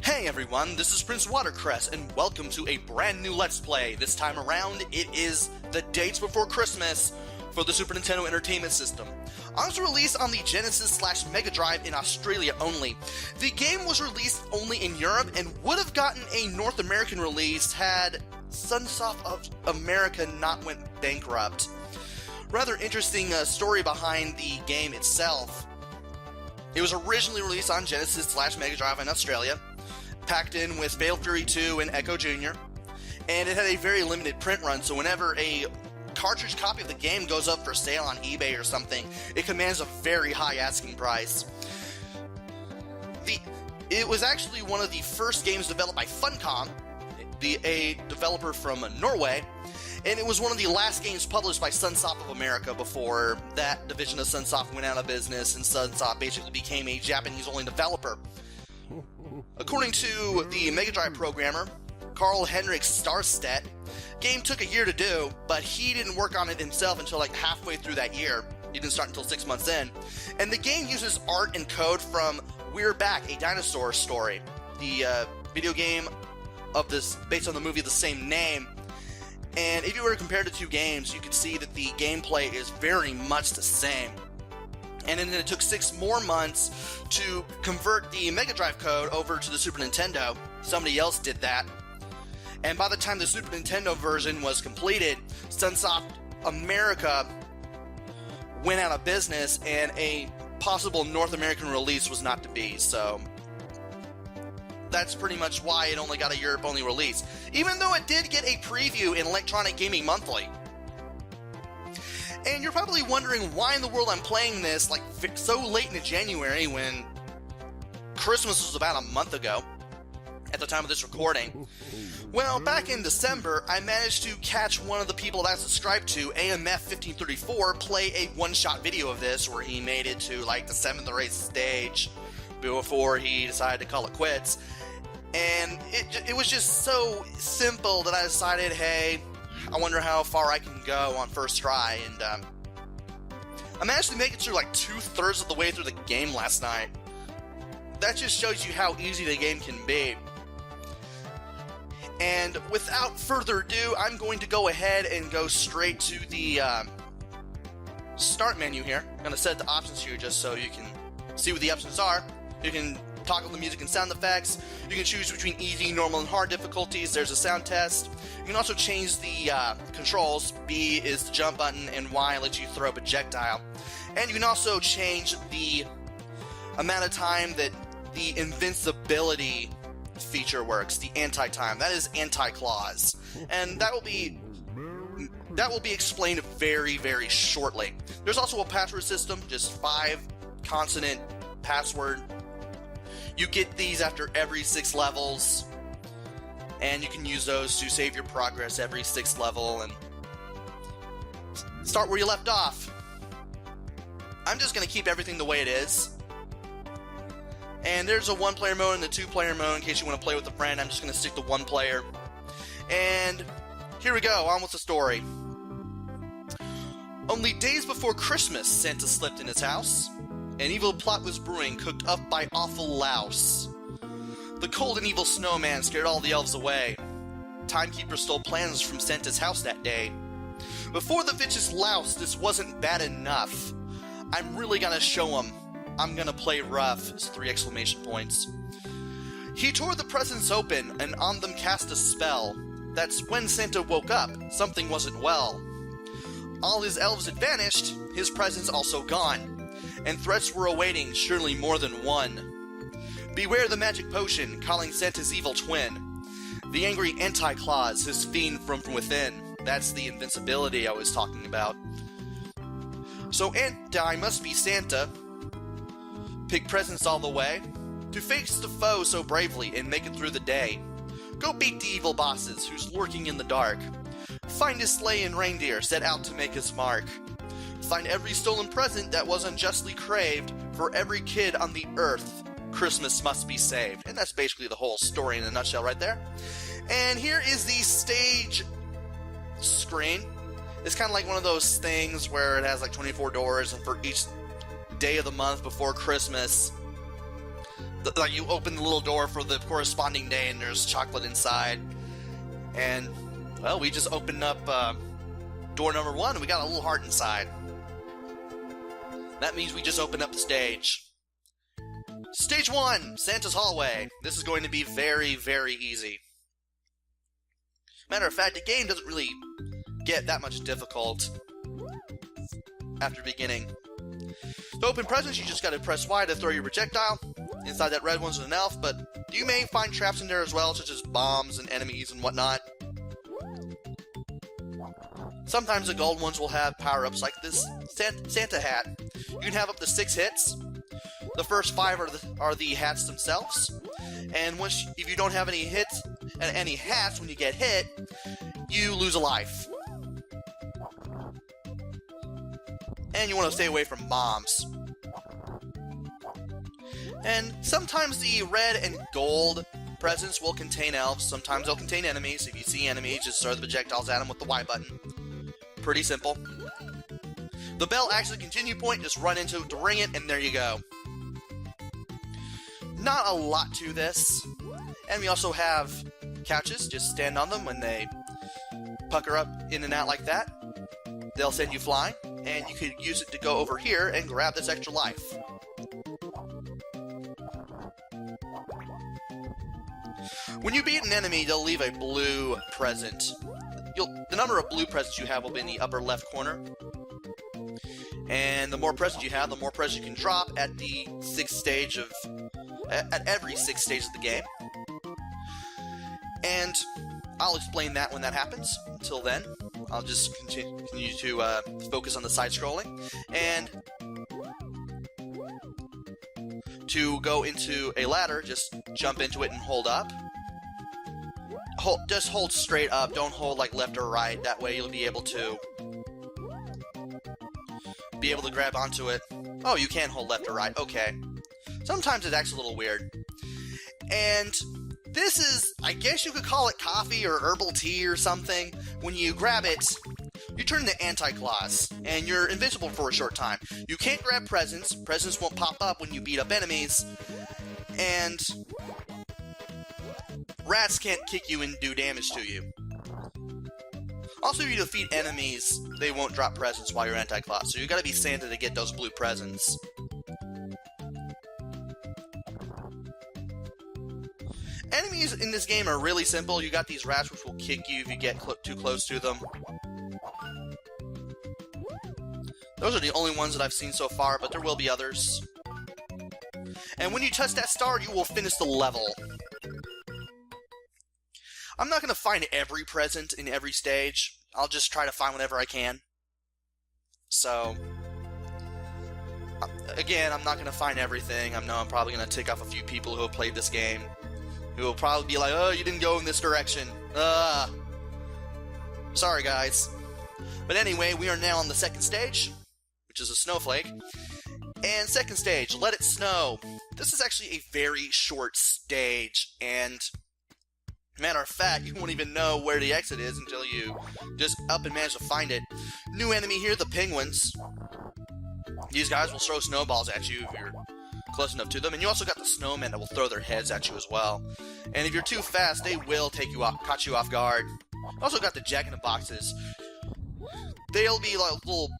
Hey everyone, this is PrinceWatercress, and welcome to a brand new Let's Play. This time around, it is the Dates Before Christmas for the Super Nintendo Entertainment System. It was released on the Genesis/Mega Drive in Australia only. The game was released only in Europe and would have gotten a North American release had Sunsoft of America not went bankrupt. Rather interesting story behind the game itself. It was originally released on Genesis/Mega Drive in Australia, packed in with Fatal Fury 2 and Echo Jr., and it had a very limited print run, so whenever a cartridge copy of the game goes up for sale on eBay or something, it commands a very high asking price. It was actually one of the first games developed by Funcom, a developer from Norway, and it was one of the last games published by Sunsoft of America before that division of Sunsoft went out of business and Sunsoft basically became a Japanese-only developer. According to the Mega Drive programmer, Carl-Henrik Starstedt, game took a year to do, but he didn't work on it himself until like halfway through that year. He didn't start until 6 months in. And the game uses art and code from We're Back, a Dinosaur Story, the video game of this based on the movie of the same name. And if you were to compare the two games, you could see that the gameplay is very much the same. And then it took 6 more months to convert the Mega Drive code over to the Super Nintendo. Somebody else did that. And by the time the Super Nintendo version was completed, Sunsoft America went out of business and a possible North American release was not to be, so that's pretty much why it only got a Europe-only release, even though it did get a preview in Electronic Gaming Monthly. And you're probably wondering why in the world I'm playing this like so late into January when Christmas was about a month ago at the time of this recording. Well, back in December, I managed to catch one of the people that I subscribed to, AMF1534, play a one-shot video of this where he made it to like the 7th or 8th stage before he decided to call it quits. And it was just so simple that I decided, hey, I wonder how far I can go on first try, and I managed to make it through like 2/3 of the way through the game last night. That just shows you how easy the game can be. And without further ado, I'm going to go ahead and go straight to the start menu here. I'm going to set the options here just so you can see what the options are. You can toggle the music and sound effects. You can choose between easy, normal, and hard difficulties. There's a sound test. You can also change the controls. B is the jump button, and Y lets you throw a projectile. And you can also change the amount of time that the invincibility feature works, the anti-time. That is anti-claws. And that will be explained very, very shortly. There's also a password system, just 5 consonant password. You get these after every 6 levels, and you can use those to save your progress every 6th level and start where you left off. I'm just going to keep everything the way it is. And there's a 1-player mode and a 2-player mode in case you want to play with a friend. I'm just going to stick to 1 player. And here we go, on with the story. Only days before Christmas, Santa slipped in his house. An evil plot was brewing, cooked up by awful louse. The cold and evil snowman scared all the elves away. Timekeeper stole plans from Santa's house that day. Before the vicious louse, this wasn't bad enough. I'm really gonna show him. I'm gonna play rough, is 3 exclamation points. He tore the presents open and on them cast a spell. That's when Santa woke up. Something wasn't well. All his elves had vanished, his presents also gone. And threats were awaiting, surely more than one. Beware the magic potion, calling Santa's evil twin. The angry Anti-Claus, his fiend from within. That's the invincibility I was talking about. So Anti must be Santa. Pick presents all the way. To face the foe so bravely and make it through the day. Go beat the evil bosses who's lurking in the dark. Find his sleigh and reindeer set out to make his mark. Find every stolen present that was unjustly craved. For every kid on the earth, Christmas must be saved. And that's basically the whole story in a nutshell right there. And here is the stage screen. It's kind of like one of those things where it has like 24 doors, and for each day of the month before Christmas. Like, you open the little door for the corresponding day and there's chocolate inside. And, well, we just opened up door number 1 and we got a little heart inside. That means we just opened up the stage. Stage 1, Santa's Hallway. This is going to be very, very easy. Matter of fact, the game doesn't really get that much difficult after beginning. To open presents, you just gotta press Y to throw your projectile. Inside that red one's an elf, but you may find traps in there as well, such as bombs and enemies and whatnot. Sometimes the gold ones will have power-ups like this Santa hat. You can have up to 6 hits. The first 5 are the hats themselves. And if you don't have any hits and any hats when you get hit, you lose a life. And you want to stay away from bombs. And sometimes the red and gold presents will contain elves. Sometimes they'll contain enemies. If you see enemies, just throw the projectiles at them with the Y button. Pretty simple. The bell acts as a continue point. Just run into it to ring it, and there you go. Not a lot to this. And we also have couches. Just stand on them when they pucker up in and out like that. They'll send you flying, and you could use it to go over here and grab this extra life. When you beat an enemy, they'll leave a blue present. The number of blue presents you have will be in the upper left corner. And the more presents you have, the more presents you can drop at the 6th stage of... at every 6 stages of the game. And I'll explain that when that happens. Until then, I'll just continue to focus on the side-scrolling. And to go into a ladder, just jump into it and hold up. Just hold straight up, don't hold like left or right, that way you'll be able to grab onto it. Oh, you can hold left or right, okay. Sometimes it acts a little weird. And this is, I guess you could call it coffee or herbal tea or something. When you grab it, you turn into Anti-Claus, and you're invincible for a short time. You can't grab presents, presents won't pop up when you beat up enemies, and rats can't kick you and do damage to you. Also, if you defeat enemies, they won't drop presents while you're Anti-Claus, so you gotta be Santa to get those blue presents. Enemies in this game are really simple. You got these rats which will kick you if you get too close to them. Those are the only ones that I've seen so far, but there will be others. And when you touch that star, you will finish the level. I'm not going to find every present in every stage. I'll just try to find whatever I can. So, again, I'm not going to find everything. I know I'm probably going to tick off a few people who have played this game, who will probably be like, oh, you didn't go in this direction. Sorry, guys. But anyway, we are now on the 2nd stage, which is a snowflake. And 2nd stage, Let It Snow. This is actually a very short stage, and matter of fact, you won't even know where the exit is until you just up and manage to find it. New enemy here, the penguins. These guys will throw snowballs at you if you're close enough to them. And you also got the snowmen that will throw their heads at you as well. And if you're too fast, they will catch you off guard. Also got the jack-in-the-boxes. They'll be like little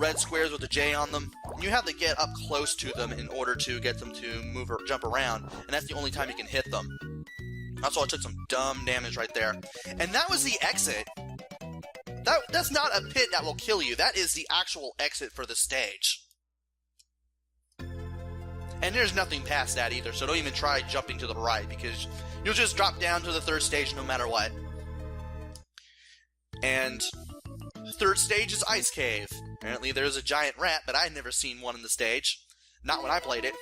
red squares with a J on them. And you have to get up close to them in order to get them to move or jump around. And that's the only time you can hit them. Also, I took some dumb damage right there. And that was the exit. That's not a pit that will kill you. That is the actual exit for the stage. And there's nothing past that either, so don't even try jumping to the right, because you'll just drop down to the 3rd stage no matter what. And the 3rd stage is Ice Cave. Apparently there's a giant rat, but I'd never seen one in the stage. Not when I played it.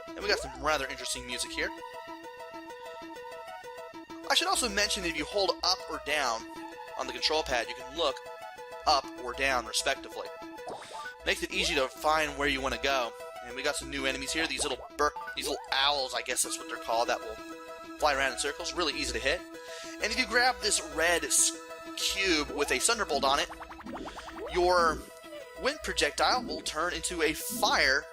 And we got some rather interesting music here. I should also mention that if you hold up or down on the control pad, you can look up or down respectively. Makes it easy to find where you want to go. And we got some new enemies here. These little owls, I guess that's what they're called, that will fly around in circles. Really easy to hit. And if you grab this red cube with a thunderbolt on it, your wind projectile will turn into a fire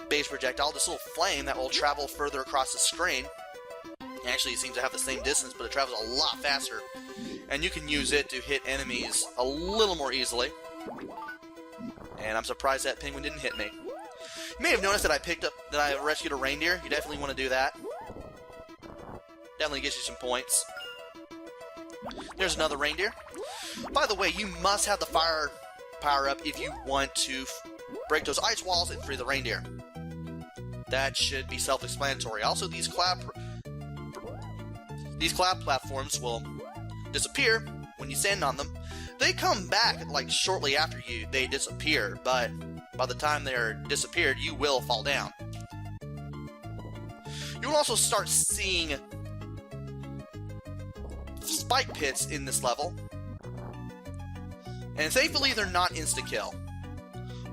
base projectile, this little flame that will travel further across the screen. Actually, it seems to have the same distance, but it travels a lot faster. And you can use it to hit enemies a little more easily. And I'm surprised that penguin didn't hit me. You may have noticed that I rescued a reindeer. You definitely want to do that. Definitely gets you some points. There's another reindeer. By the way, you must have the fire power-up if you want to break those ice walls and free the reindeer. That should be self-explanatory. Also, these cloud platforms will disappear when you stand on them. They come back like shortly after they disappear, but by the time they're disappeared, you will fall down. You will also start seeing spike pits in this level, and thankfully they're not insta-kill.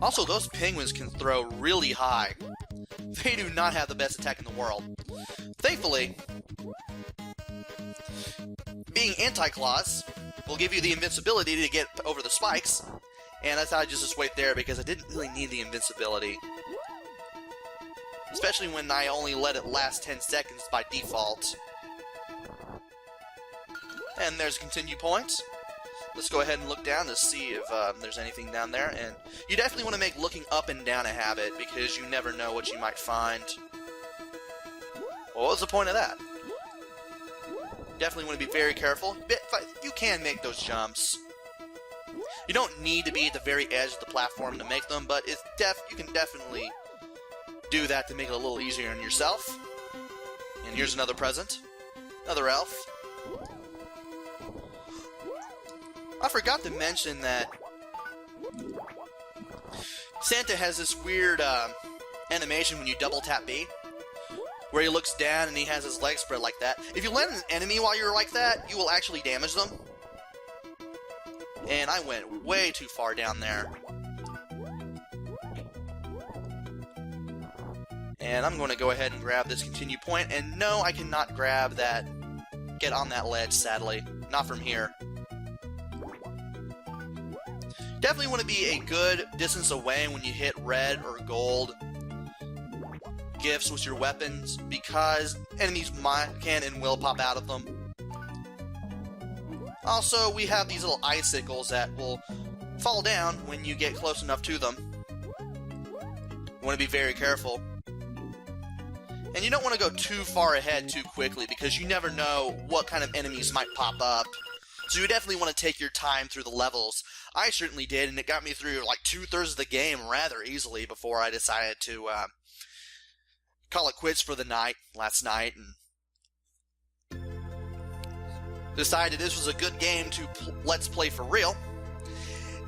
Also, those penguins can throw really high. They do not have the best attack in the world. Thankfully, being anti-claws will give you the invincibility to get over the spikes, and I thought I'd just wait there because I didn't really need the invincibility. Especially when I only let it last 10 seconds by default. And there's continue points. Let's go ahead and look down to see if there's anything down there. And you definitely want to make looking up and down a habit, because you never know what you might find. Well, what was the point of that? Definitely want to be very careful. You can make those jumps. You don't need to be at the very edge of the platform to make them, but you can definitely do that to make it a little easier on yourself. And here's another present. Another elf. I forgot to mention that Santa has this weird animation when you double tap B, where he looks down and he has his legs spread like that. If you land an enemy while you're like that, you will actually damage them. And I went way too far down there. And I'm going to go ahead and grab this continue point, and no, I cannot grab that, get on that ledge, sadly. Not from here. Definitely want to be a good distance away when you hit red or gold gifts with your weapons, because enemies can and will pop out of them. Also, we have these little icicles that will fall down when you get close enough to them. You want to be very careful. And you don't want to go too far ahead too quickly, because you never know what kind of enemies might pop up. So you definitely want to take your time through the levels. I certainly did, and it got me through like 2/3 of the game rather easily before I decided to call it quits for the night last night, and decided this was a good game to let's play for real.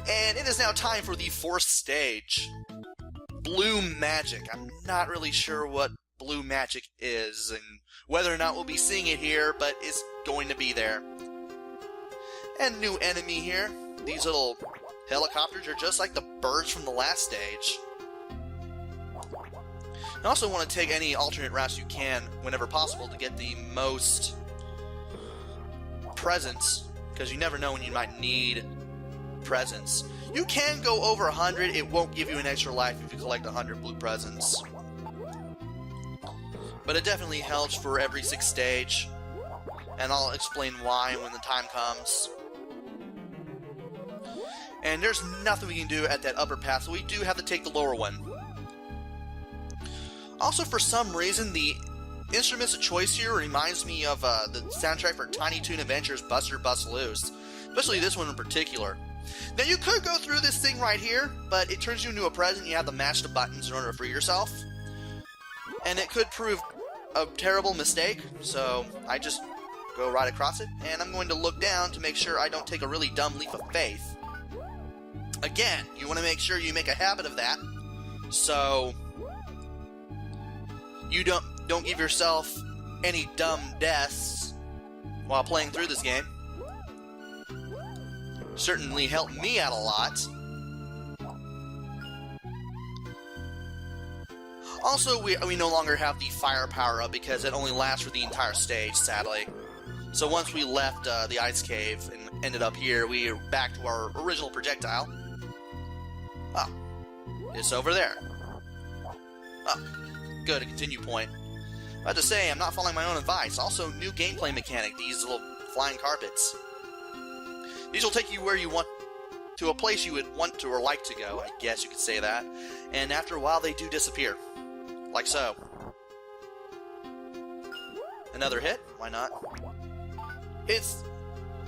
And it is now time for the 4th stage, Blue Magic. I'm not really sure what Blue Magic is and whether or not we'll be seeing it here, but it's going to be there. And new enemy here. These little helicopters are just like the birds from the last stage. You also want to take any alternate routes you can whenever possible to get the most presents, because you never know when you might need presents. You can go over 100, it won't give you an extra life if you collect 100 blue presents. But it definitely helps for every 6th stage, and I'll explain why when the time comes. And there's nothing we can do at that upper path, so we do have to take the lower one. Also, for some reason, the instruments of choice here reminds me of the soundtrack for Tiny Toon Adventures Buster Bust Loose, especially this one in particular. Now, you could go through this thing right here, but it turns you into a present. You have to match the buttons in order to free yourself. And it could prove a terrible mistake, so I just go right across it, and I'm going to look down to make sure I don't take a really dumb leap of faith. Again, you want to make sure you make a habit of that, so you don't give yourself any dumb deaths while playing through this game. Certainly helped me out a lot. Also, we no longer have the fire power up because it only lasts for the entire stage, sadly. So once we left the ice cave and ended up here, we are back to our original projectile. It's over there. Oh, good, a continue point. About to say, I'm not following my own advice. Also, new gameplay mechanic, these little flying carpets. These will take you where you want, to a place you would want to or like to go, I guess you could say that. And after a while, they do disappear. Like so. Another hit? Why not?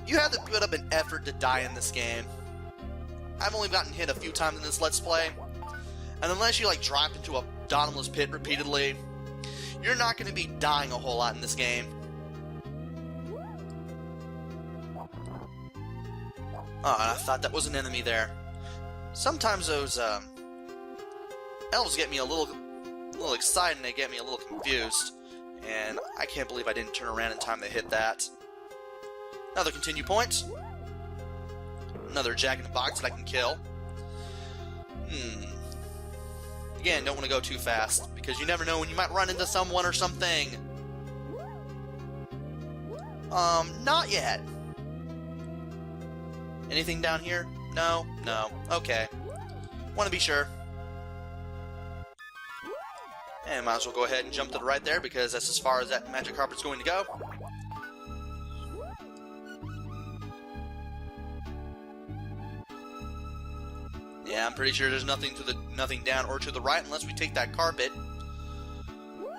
You have to put up an effort to die in this game. I've only gotten hit a few times in this Let's Play. And unless you, like, drop into a bottomless pit repeatedly, you're not going to be dying a whole lot in this game. Oh, and I thought that was an enemy there. Sometimes those, elves get me a little excited and they get me a little confused. And I can't believe I didn't turn around in time to hit that. Another continue point. Another Jack-in-the-Box that I can kill. Again, don't want to go too fast, because you never know when you might run into someone or something. Not yet. Anything down here? No? No. Okay. Want to be sure. And might as well go ahead and jump to the right there, because that's as far as that magic carpet's going to go. Yeah, I'm pretty sure there's nothing down or to the right unless we take that carpet,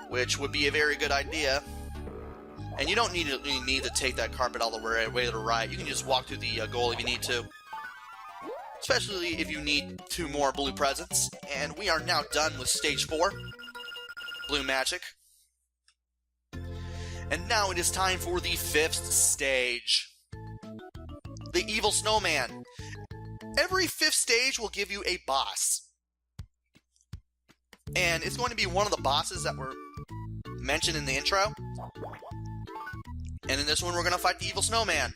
which would be a very good idea. And you don't need to take that carpet all the way to the right. You can just walk through the goal if you need to. Especially if you need 2 more blue presents. And we are now done with Stage 4. Blue Magic. And now it is time for the 5th stage. The Evil Snowman. Every 5th stage will give you a boss. And it's going to be one of the bosses that were mentioned in the intro. And in this one, we're going to fight the Evil Snowman.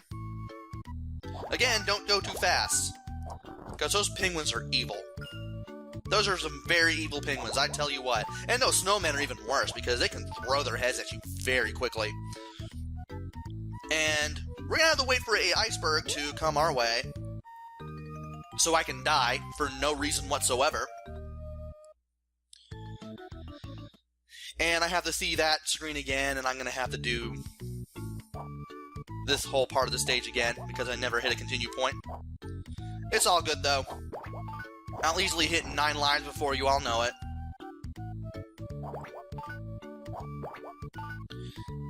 Again, don't go too fast, because those penguins are evil. Those are some very evil penguins, I tell you what. And those snowmen are even worse, because they can throw their heads at you very quickly. And we're going to have to wait for an iceberg to come our way, so I can die for no reason whatsoever. And I have to see that screen again, and I'm going to have to do this whole part of the stage again, because I never hit a continue point. It's all good, though. I'll easily hit 9 lives before you all know it.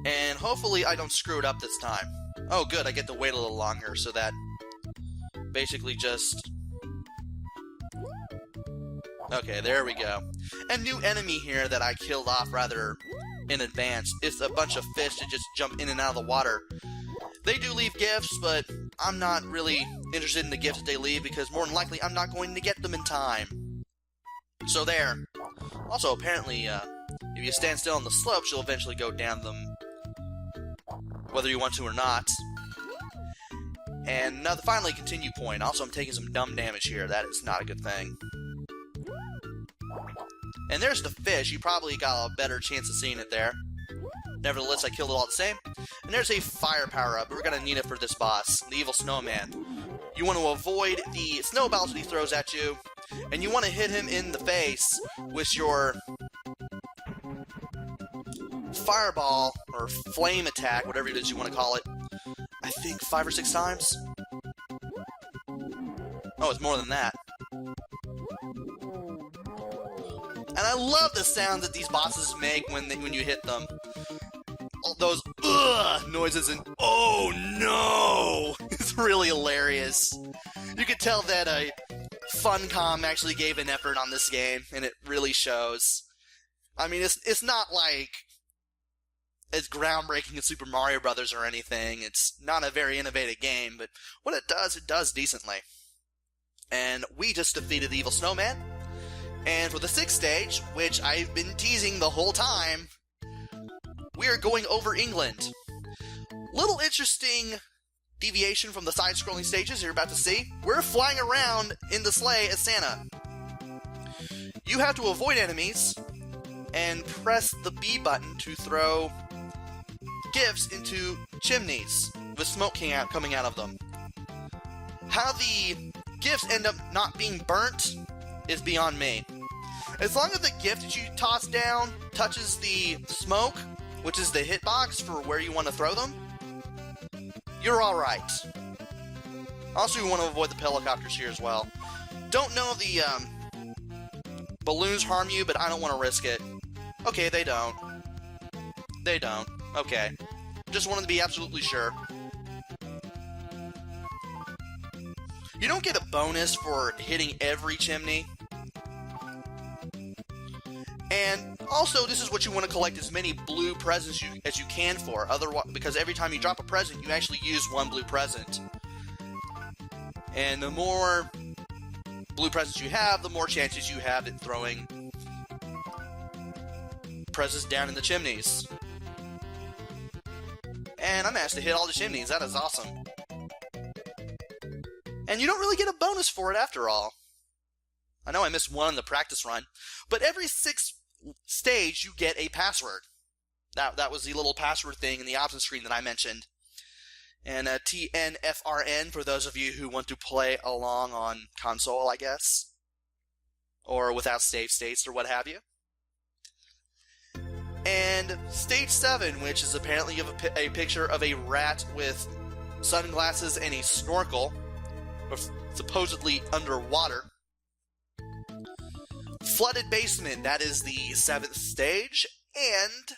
And hopefully I don't screw it up this time. Oh, good, I get to wait a little longer, so that basically just... Okay, there we go. A new enemy here that I killed off rather in advance. It's a bunch of fish that just jump in and out of the water. They do leave gifts, but I'm not really interested in the gifts that they leave, because more than likely I'm not going to get them in time. So there. Also, apparently, if you stand still on the slopes, you'll eventually go down them, whether you want to or not. And now, finally, continue point. Also, I'm taking some dumb damage here. That is not a good thing. And there's the fish. You probably got a better chance of seeing it there. Nevertheless, I killed it all the same. And there's a fire power-up. We're going to need it for this boss, the Evil Snowman. You want to avoid the snowballs that he throws at you, and you want to hit him in the face with your fireball, or flame attack, whatever it is you want to call it. I think 5 or 6 times? Oh, it's more than that. And I love the sounds that these bosses make when you hit them. All those ugh noises and oh no! It's really hilarious. You could tell that Funcom actually gave an effort on this game, and it really shows. I mean, it's not like it's groundbreaking as Super Mario Brothers or anything. It's not a very innovative game, but what it does decently. And we just defeated the Evil Snowman. And for the 6th stage, which I've been teasing the whole time, we are going over England. Little interesting deviation from the side-scrolling stages you're about to see. We're flying around in the sleigh as Santa. You have to avoid enemies and press the B button to throw gifts into chimneys with smoke coming out of them. How the gifts end up not being burnt is beyond me. As long as the gift that you toss down touches the smoke, which is the hitbox for where you want to throw them, you're alright. Also, you want to avoid the helicopters here as well. Don't know if the balloons harm you, but I don't want to risk it. Okay, they don't. They don't. Okay. Just wanted to be absolutely sure. You don't get a bonus for hitting every chimney. And also, this is what you want to collect as many blue presents as you can for. Otherwise, because every time you drop a present, you actually use one blue present. And the more blue presents you have, the more chances you have at throwing presents down in the chimneys. And I managed to hit all the chimneys. That is awesome. And you don't really get a bonus for it after all. I know I missed one in the practice run, but every 6th stage you get a password. That was the little password thing in the option screen that I mentioned. And TNFRN for those of you who want to play along on console, I guess. Or without save states or what have you. And stage 7, which is apparently a picture of a rat with sunglasses and a snorkel, supposedly underwater. Flooded basement, that is the 7th stage, and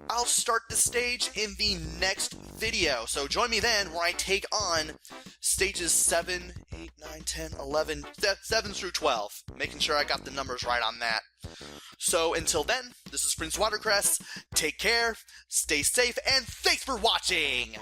I'll start the stage in the next video. So join me then where I take on stages 7, 8, 9, 10, 11, 7 through 12. Making sure I got the numbers right on that. So until then, this is PrinceWatercress. Take care, stay safe, and thanks for watching!